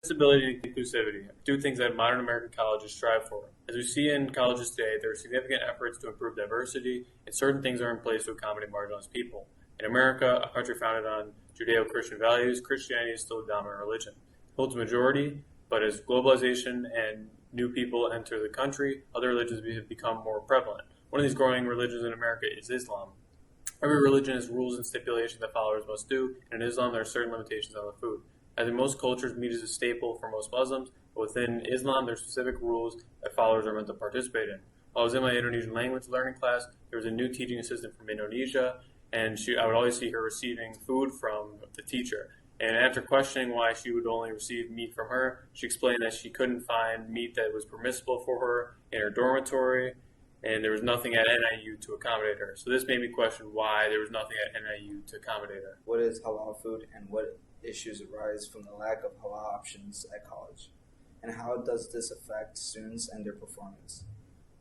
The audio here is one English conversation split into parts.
Accessibility and inclusivity are two things that modern American colleges strive for. As we see in colleges today, there are significant efforts to improve diversity, and certain things are in place to accommodate marginalized people. In America, a country founded on Judeo-Christian values, Christianity is still the dominant religion. It holds a majority, but as globalization and new people enter the country, other religions have become more prevalent. One of these growing religions in America is Islam. Every religion has rules and stipulations that followers must do, and in Islam there are certain limitations on the food. As in most cultures, meat is a staple for most Muslims, but within Islam there are specific rules that followers are meant to participate in. While I was in my Indonesian language learning class, there was a new teaching assistant from Indonesia, and I would always see her receiving food from the teacher. And after questioning why she would only receive meat from her, she explained that she couldn't find meat that was permissible for her in her dormitory, and there was nothing at NIU to accommodate her. So this made me question why there was nothing at NIU to accommodate her. What is halal food and what issues arise from the lack of halal options at college? And how does this affect students and their performance?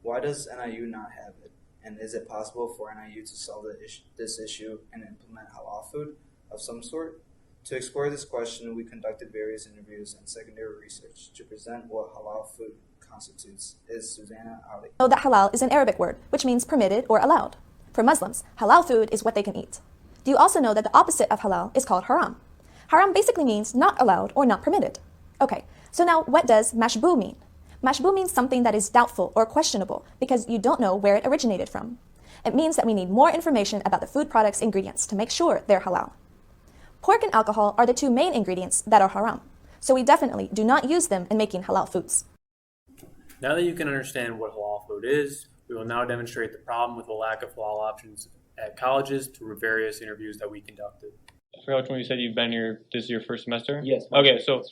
Why does NIU not have it? And is it possible for NIU to solve this issue and implement halal food of some sort? To explore this question, we conducted various interviews and secondary research. To present what halal food constitutes is Susanna Ali. Know that halal is an Arabic word, which means permitted or allowed. For Muslims, halal food is what they can eat. Do you also know that the opposite of halal is called haram? Haram basically means not allowed or not permitted. Okay, so now what does mashbu mean? Mashbu means something that is doubtful or questionable because you don't know where it originated from. It means that we need more information about the food product's ingredients to make sure they're halal. Pork and alcohol are the two main ingredients that are haram, so we definitely do not use them in making halal foods. Now that you can understand what halal food is, we will now demonstrate the problem with the lack of halal options at colleges through various interviews that we conducted. I forgot which one you said you've been here. This is your first semester? Yes. Okay, so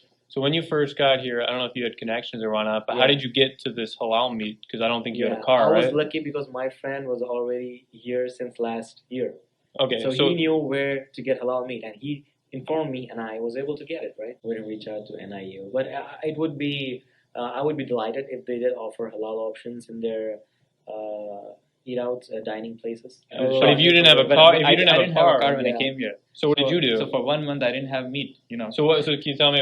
when you first got here, I don't know if you had connections or whatnot, but how did you get to this halal meat? Because I don't think you had a car, I right? was lucky because my friend was already here since last year. Okay, so he knew where to get halal meat, and he informed me, and I was able to get it, right? We didn't reach out to NIU. But it would be, I would be delighted if they did offer halal options in their eat-out dining places. But if you didn't have a car, I didn't have a car when I came here. So what did you do? So for 1 month I didn't have meat, So can you tell me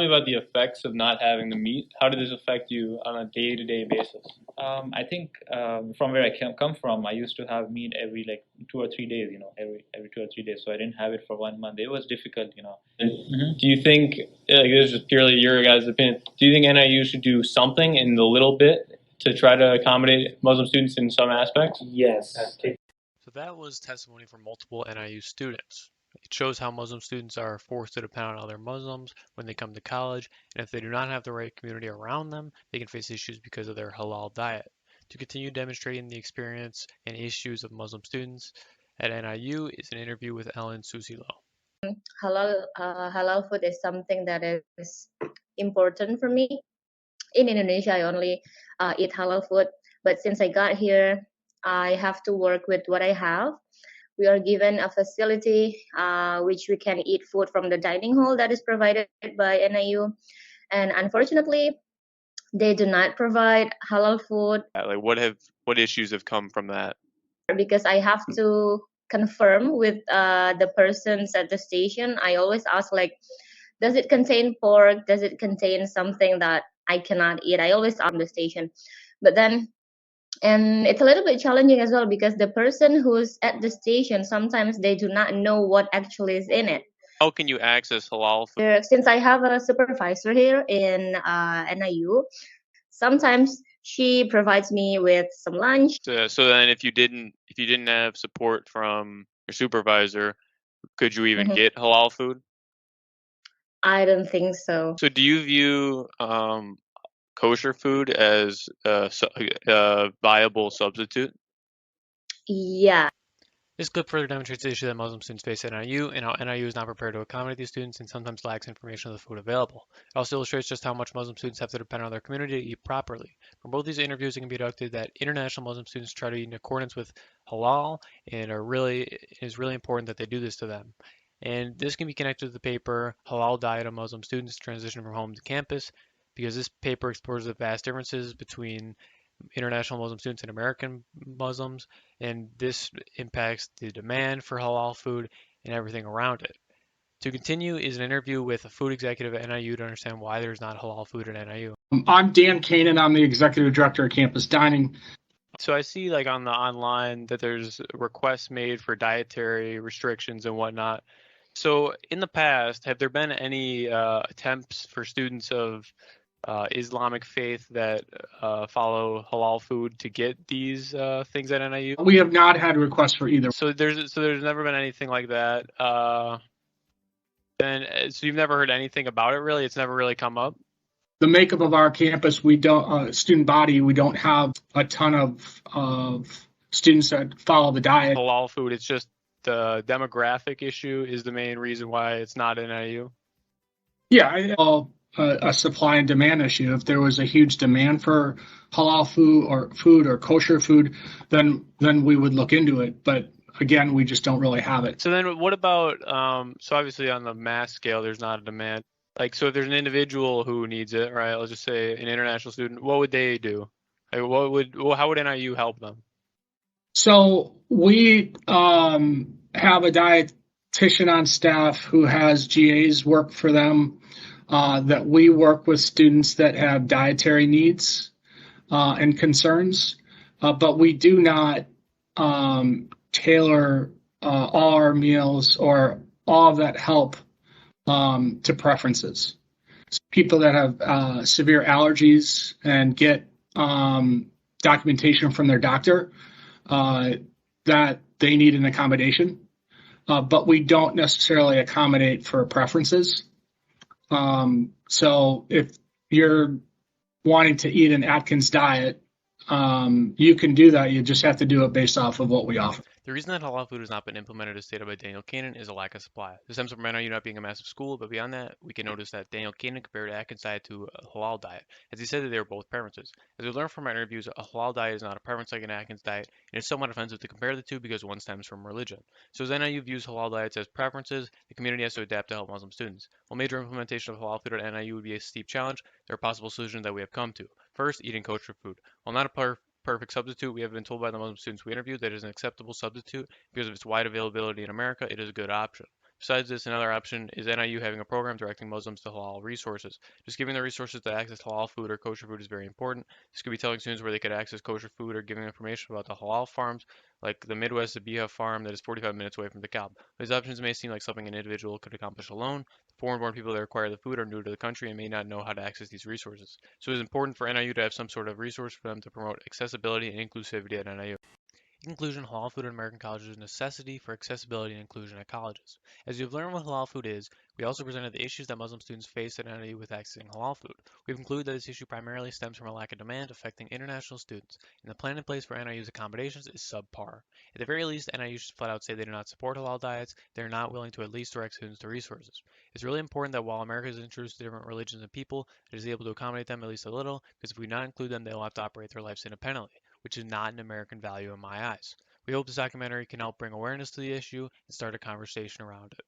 about the effects of not having the meat? How did this affect you on a day-to-day basis? I think from where I come from, I used to have meat every 2 or 3 days, every 2 or 3 days. So I didn't have it for 1 month. It was difficult. Do you think, this is just purely your guys' opinion, do you think NIU should do something in the little bit to try to accommodate Muslim students in some aspects? Yes. So that was testimony from multiple NIU students. It shows how Muslim students are forced to depend on other Muslims when they come to college, and if they do not have the right community around them, they can face issues because of their halal diet. To continue demonstrating the experience and issues of Muslim students at NIU is an interview with Ellen Susilo. Halal food is something that is important for me. In Indonesia, I only eat halal food, but since I got here, I have to work with what I have. We are given a facility which we can eat food from the dining hall that is provided by NIU, and unfortunately, they do not provide halal food. What issues have come from that? Because I have to confirm with the persons at the station. I always ask, does it contain pork? Does it contain something that I cannot eat? I always ask the station, but then. And it's a little bit challenging as well because the person who's at the station, sometimes they do not know what actually is in it. How can you access halal food? Since I have a supervisor here in NIU, sometimes she provides me with some lunch. So then if you didn't have support from your supervisor, could you even get halal food? I don't think so. So do you view kosher food as a viable substitute? Yeah. This clip further demonstrates the issue that Muslim students face at NIU and how NIU is not prepared to accommodate these students and sometimes lacks information of the food available. It also illustrates just how much Muslim students have to depend on their community to eat properly. From both these interviews, it can be deducted that international Muslim students try to eat in accordance with halal and it is really important that they do this to them. And this can be connected to the paper Halal Diet of Muslim Students Transition from Home to Campus, because this paper explores the vast differences between international Muslim students and American Muslims, and this impacts the demand for halal food and everything around it. To continue is an interview with a food executive at NIU to understand why there's not halal food at NIU. I'm Dan Kanan. I'm the executive director of campus dining. So I see like on the online that there's requests made for dietary restrictions and whatnot. So in the past, have there been any attempts for students of Islamic faith that follow halal food to get these things at NIU? We have not had requests for either. So there's never been anything like that. So you've never heard anything about it really? It's never really come up? The makeup of our campus, we don't student body. We don't have a ton of students that follow the diet. Halal food, it's just the demographic issue is the main reason why it's not in NIU. Yeah, a supply and demand issue. If there was a huge demand for halal food or kosher food, then we would look into it. But again, we just don't really have it. So then what about, so obviously on the mass scale, there's not a demand. Like, so if there's an individual who needs it, right, let's just say an international student, what would they do? Like, how would NIU help them? So we have a dietitian on staff who has GAs work for them, that we work with students that have dietary needs and concerns, but we do not tailor all our meals or all of that help to preferences. So people that have severe allergies and get documentation from their doctor that they need an accommodation, but we don't necessarily accommodate for preferences. So if you're wanting to eat an Atkins diet, you can do that. You just have to do it based off of what we offer. The reason that halal food has not been implemented as stated by Daniel Kanan is a lack of supply. This stems from NIU not being a massive school, but beyond that, we can notice that Daniel Kanan compared Atkins diet to a halal diet, as he said that they were both preferences. As we learned from our interviews, a halal diet is not a preference like an Atkins diet, and it's somewhat offensive to compare the two because one stems from religion. So as NIU views halal diets as preferences, the community has to adapt to help Muslim students. While major implementation of halal food at NIU would be a steep challenge, there are possible solutions that we have come to. First, eating kosher food. While not a perfect substitute, we have been told by the Muslim students we interviewed that it is an acceptable substitute because of its wide availability in America. It is a good option. Besides this, another option is NIU having a program directing Muslims to halal resources. Just giving the resources to access halal food or kosher food is very important. This could be telling students where they could access kosher food or giving information about the halal farms, like the Midwest Zabiha farm that is 45 minutes away from the Kaaba. These options may seem like something an individual could accomplish alone. Foreign-born people that require the food are new to the country and may not know how to access these resources. So it is important for NIU to have some sort of resource for them to promote accessibility and inclusivity at NIU. In conclusion, halal food in American colleges is a necessity for accessibility and inclusion at colleges. As you've learned what halal food is, we also presented the issues that Muslim students face at NIU with accessing halal food. We've concluded that this issue primarily stems from a lack of demand affecting international students, and the plan in place for NIU's accommodations is subpar. At the very least, NIU should flat out say they do not support halal diets, they are not willing to at least direct students to resources. It's really important that while America is introduced to different religions and people, it is able to accommodate them at least a little, because if we not include them, they will have to operate their lives independently, which is not an American value in my eyes. We hope this documentary can help bring awareness to the issue and start a conversation around it.